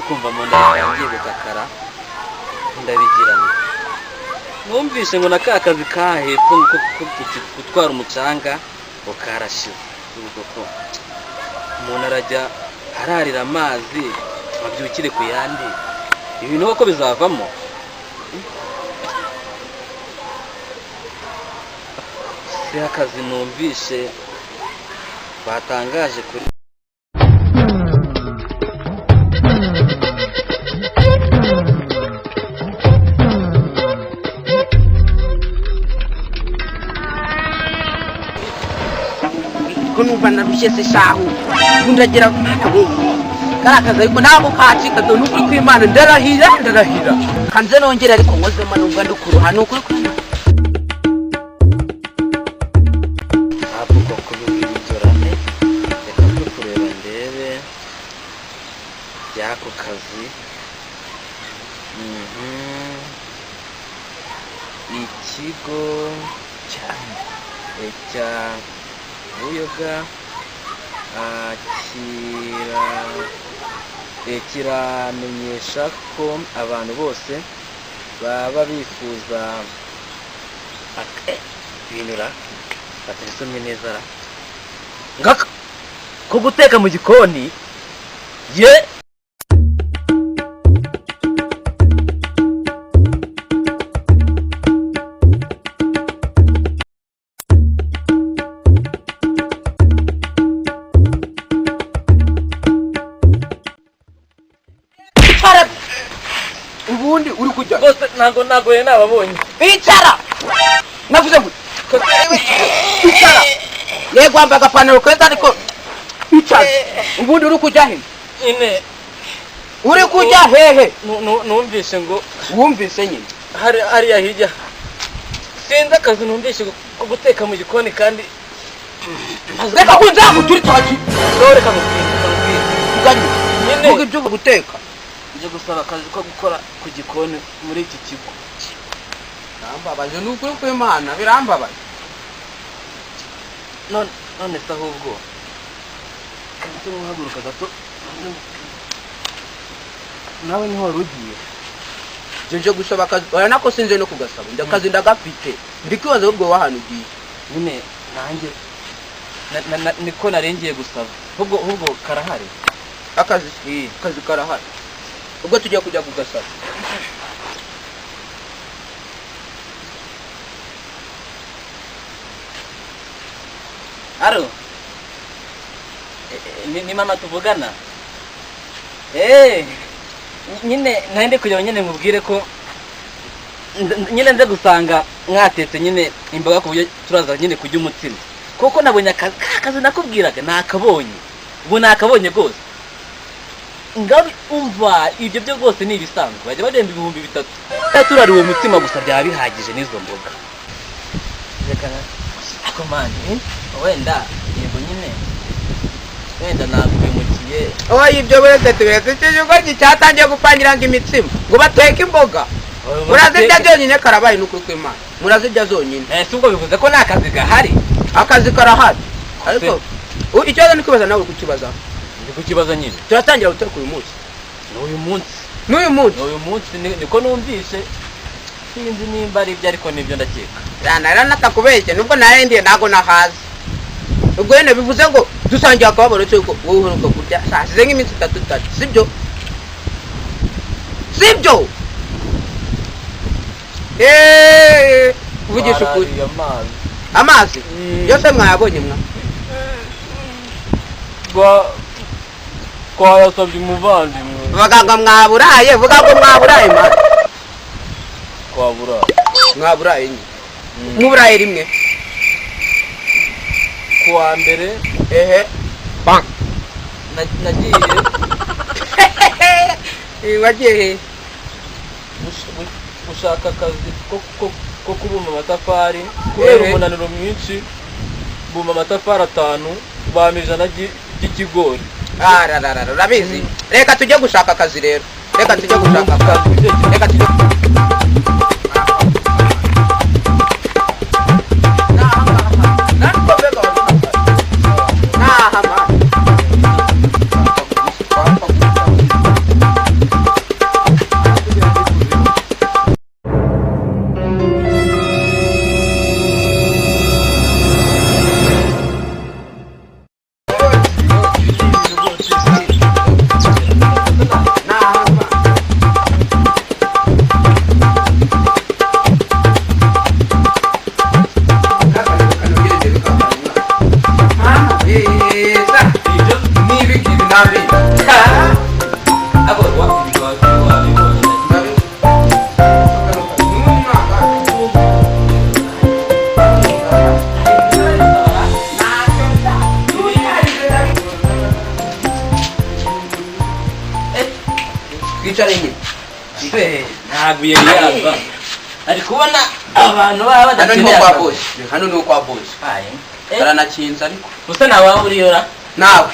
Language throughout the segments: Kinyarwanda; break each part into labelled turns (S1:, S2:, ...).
S1: kumva mu nda yangiye gukakara ndabigirana numvise ngo nakakazi kahepfo ko gutwara umucanga ukarashize ubwo ko umuntu arajya hararira amazi abyukire ku yandi ibintu uko bizavamo se akazi numvise batangaje kuri
S2: kunumva narushye se shahu ndagira karakaza ariko ntabwo kacika do n'ukuri kw'Imana ndarahira kanze nongera ariko nkozemo numva ndukuruha n'ukuri
S1: hapo kubw'ibyorane reka kureba ndebe yako kazi ikigo cya Buyoga kiramenyesha ko abantu bose baba bifuza binura batarisomye neza ngaka ko guteka mu gikoni ye
S2: ubundi uri kujya
S1: bose nago ye nababonye
S2: icara navuze ngo icara yego ambaga panero kwenda ariko icara ubundi uri kujya he
S1: ine
S2: uri kujya hehe
S1: numvise ngo
S2: wumvise nyine
S1: hari yahijya sinza akazi numvise ko guteka mu gikoni kandi
S2: reka kunza kuturi twaki
S1: dore kamubwira
S2: nyine mugi byo guteka
S1: nje gusaba akazi ko gukora ku gikoni muri iki kigo
S2: rambabaje n'ukuri kw'Imana birambabaje
S1: none se ahubwo kanze muhaguruka gato nawe niho rugiye
S2: je gusaba akazi nako sinze no kugasaba ndakazi ndagafite ndikibaza ubwo wahanu ugiye
S1: nyine nanjye niko narengiye gusaba ahubwo karahari
S2: akazi karahari ubwo tujya kujya kugasaba
S1: aro ni mama tuvugana nyine nande kugira nyine mubwire ko nyine nze gusanga mwatetse nyine imboga ku buryo turaza nyine kujya umutsima kuko nabonye akazi nakubwiraga nakabonye ubu nakabonye rwose ngabi umva ibyo byo rwose ni ibisanzwe bajya bademba 3,000 turari uwo mutima gusa byaba bihagije n'izo mboga reka akomande wenda yego nyine wenda nakwimukiye
S2: ibyo wese tubese uko cyatangiye gupangira ngo imitsima ngo bateke imboga murazirya byonyine karabaye n'ukuri kw'Imana murazirya zonyine
S1: si ubwo bivuze ko nta kazi gahari
S2: akazi karahari ariko ikibazo ni kwibaza nawe kukibaza
S1: kukibaza nyine
S2: turatangira guteka uyu munsi
S1: niko numvise sinzi nimba ari ibyo ariko nibyo ndakeka
S2: natakubeshye nubwo narendiye ntago nahazi ubwo yene bivuze ngo dusangiye akababaro cyo ko wowe uheruka kurya sasize nk'iminsi 3 sibyo vugisha ukuri amazi yose mwayabonye
S1: twayasabye umuvandimwe
S2: baganga mwaburaye vuga ngo mwaburaye mazi mwaburaye nyine muburaye rimwe
S1: kuwa mbere
S2: bang
S1: nagiye
S2: wagiye
S1: gushaka akazi ko kubumba amatafari kubera umunaniro mwinshi bumba amatafari 5 bamijana ry'ikigori
S2: rabizi reka tujye gushaka akazi rero reka tujye gushaka akazi reka tujye
S1: ntabwo yaza ari kubona abantu baba badakeneye
S2: hano ni kwa boss baranakinza ariko
S1: gusa nawe uriyora
S2: nawe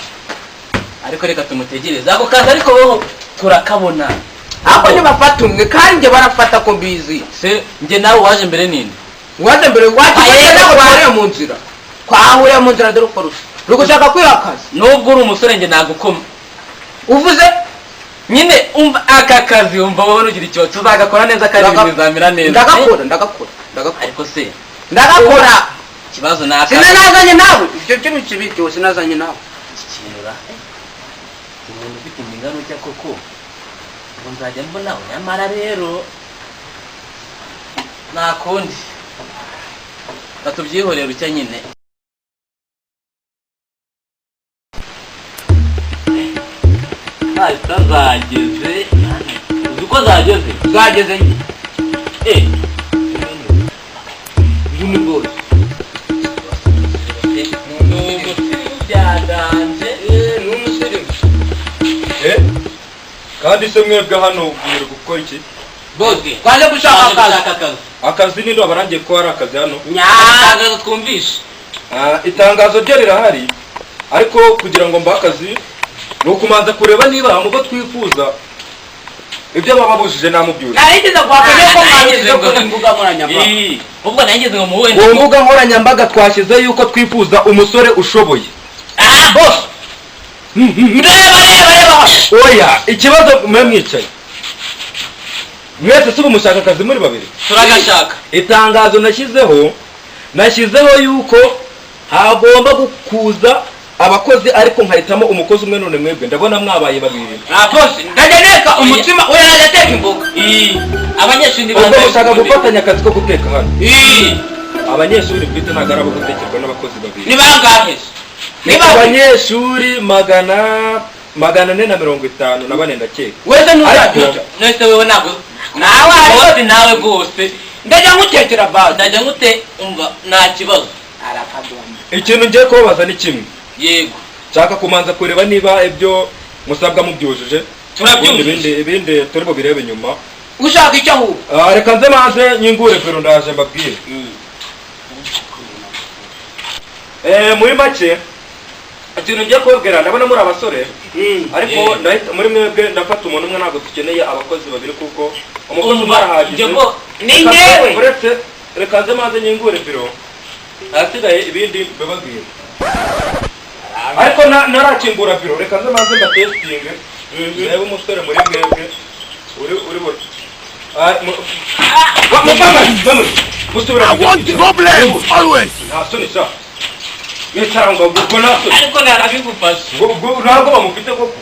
S1: ariko reka tumutegereze ako kazi ariko bo turakabona
S2: ako ntibafata umwe kandi njye barafata ko mbizi
S1: se njye nawe waje mbere nini
S2: waje mbere waje mu nzira kwahuriye mu nzira dore uko rugushaka kwirakaza
S1: nubwo uri umusore njye nagukoma
S2: uvuze
S1: nyine umva aka kazi umva wowe nugira icyo tuzagakora neza kandi bizamira neza
S2: ndagakora
S1: ariko se
S2: ndagakora
S1: kibazo naka
S2: sinazanye nawe icyo kintu kibiti sinazanye nawe
S1: kinura umuntu ufite ingano cya koko ngo nzajya mbona nyamara rero nakundi batubyihorera ucya nyine zageze uzi ko zageze nyine
S2: uyu ni bose
S1: n'umusirimu byaganje
S2: n'umusirimu
S3: kandi se mwebwe hano ugiye gukora iki
S2: bose twaje gushaka akazi
S3: akazi nindo abarangiye ko hari akazi hano
S1: nyatangazo twumvishe
S3: itangazo ryo rirahari ariko kugira ngo mba akazi ni ukumanza kureba niba mu bwo twifuza ibyo baba bujije namubyuje
S2: nahigeze kwakanya ko mwagize kuri mbuga nkoranyambaga
S1: ubwo nahigeze ngo muwe
S3: ku mbuga nkoranyambaga twashyize yuko twifuza umusore ushoboye
S1: boss reba
S3: oya ikibazo mwe mwicaye mwese ubu mushaka akazi muri babiri
S1: turagashaka
S3: itangazo nashyizeho yuko hagomba gukuza abakozi ariko nkahitamo umukozi umwe none mwebwe ndabona mwabaye babiri
S2: boss ndageneka umutima we yateka imboga
S1: abanyeshuri
S3: bashaka gufatanya akazi ko guteka hano abanyeshuri bwite ntabwo ari abo gutekerwa n'abakozi babiri
S2: ni bangahe
S3: abanyeshuri 450 ndakeka
S2: wese ntuzajya
S1: nese wewe ntabwo
S2: nawe
S1: nawe rwose
S2: ndajya ngutekera base
S1: ndajya ngute umva nta kibazo
S3: ikintu ngiye kubabaza ni kimwe
S1: yego
S3: nshaka kumanza kureba niba ibyo musabwa mubyujuje
S1: turabyumvise
S3: ibindi turi bubirebe nyuma
S2: ushaka icyo ahubwo
S3: reka nze maze nyingure pero ndaje mbabwire muri make ikintu ngiye kubabwira ndabona muri abasore ariko muri mwebwe ndafata umuntu umwe ntabwo dukeneye abakozi babiri kuko umukozi umwe arahagije
S2: ni ngewe
S3: uretse reka nze maze nyingure pero ahasigaye ibindi mbababwire ariko narakingura biro reka nze maze mbatestinge reba umusore muri mwebwe uri buri musubira ntasoni sa mwicara ngo ubwo nasoni
S1: ariko narabigufasha
S3: ntabwo bamufite koko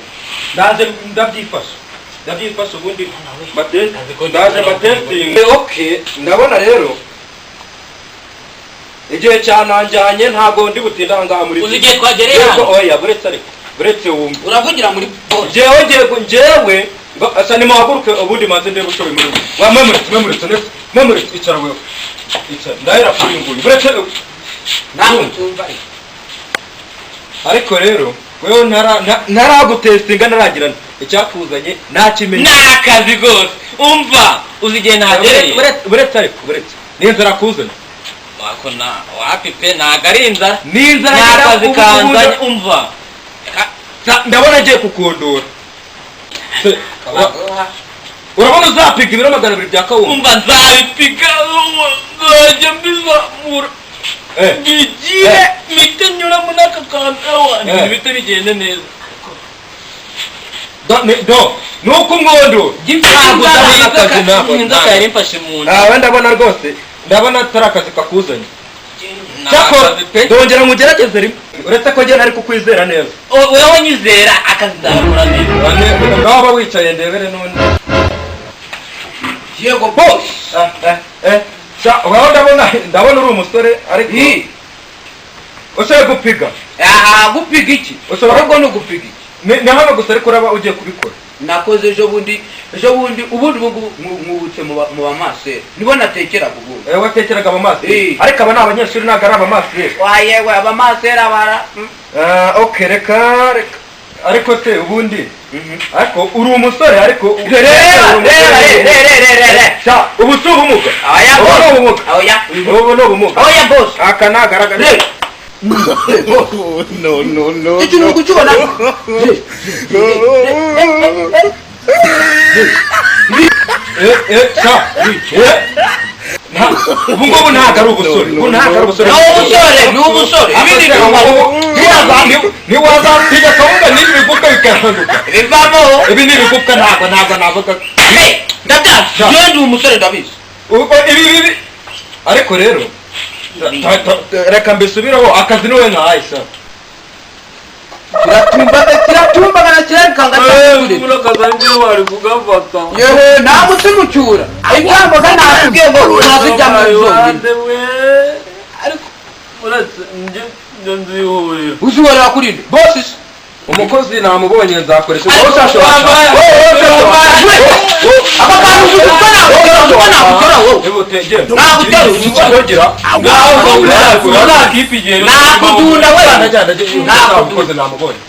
S3: ndabyifasha ubundi ndaje mbatestinge okay ndabona rero igihe cyananjanye ntabwo ndi butinda ngaha muri
S1: uzigiye twagereye hano
S3: oya buretse wumva
S2: uravugira muri boss
S3: jewe asa nimuhaguruke ubundi maze ndebe ushoboye muri wa memuretse icara wewe icara ndahera kuri nguyu buretse
S2: nawe tumva
S3: ariko rero wewe ntaragutestinga naragirana icyakuzanye nakimenye
S1: n'akazi rwose umva uzigiye ntagereye
S3: buretse n'inzara kuzanye
S1: wako na wapi pe ntago ari inzara
S3: n'inzara
S1: n'akazi kanzanye umva
S3: ndabona agiye kukondora urabona uzapiga ibiro 200 bya kawunga
S1: umva nzabipiga nzajya mbizamura bigiye mite nyura muri aka kantu ibite bigende neza
S3: nuko umwondo
S1: inzoka yari imfashe mu nda
S3: ndabona rwose ndabona atari akazi kakuzanye ndongera mugerageze rimwe uretse ko njye ntari kukwizera neza
S1: wowe nyizera akazi nzakora neza
S3: waba wicaye ndebere n'undi
S2: yego boss
S3: ndabona uri umusore ariko ushobora gupiga
S2: gupiga iki
S3: ushobora
S2: ahubwo ni gupiga iki
S3: ni hano gusa ariko uraba ugiye kubikora
S2: nakoze ejo bundi ubundi mwubutse mu bamaseri nibo natekeraga ubundi
S3: watekeraga abamaseri ariko aba ni abanyeshuri ntabwo ari abamaseri
S2: wayewe abamaseri abara
S3: okay reka ariko se ubundi ariko uri umusore ariko ubu si ubumuga ubu ni ubumuga aka nagaragara
S2: iki ni ukukibona
S3: ubu ngubu ntabwo ari ubusore ubu ntabwo ari ubusore
S2: ni ubusore
S3: ntiwazasiga akawunga n'ibi bigufwa bikaranduka
S2: bivamo
S3: ibi ni ibigufwa ntabwo navuga
S2: ndabyazi yewe ndi umusore ndabizi
S3: ibi ariko rero reka mbisubiraho akazi niwe nkahaye sa
S2: kiratumbagana kirarikanga yewe nta mutima ucyura ibyamboga nakubwiye ngo ntazijya mu zongera uzihorera kuri nde bosi
S3: umukozi namubonye nzakoresha
S2: nakudunda we
S3: namubonye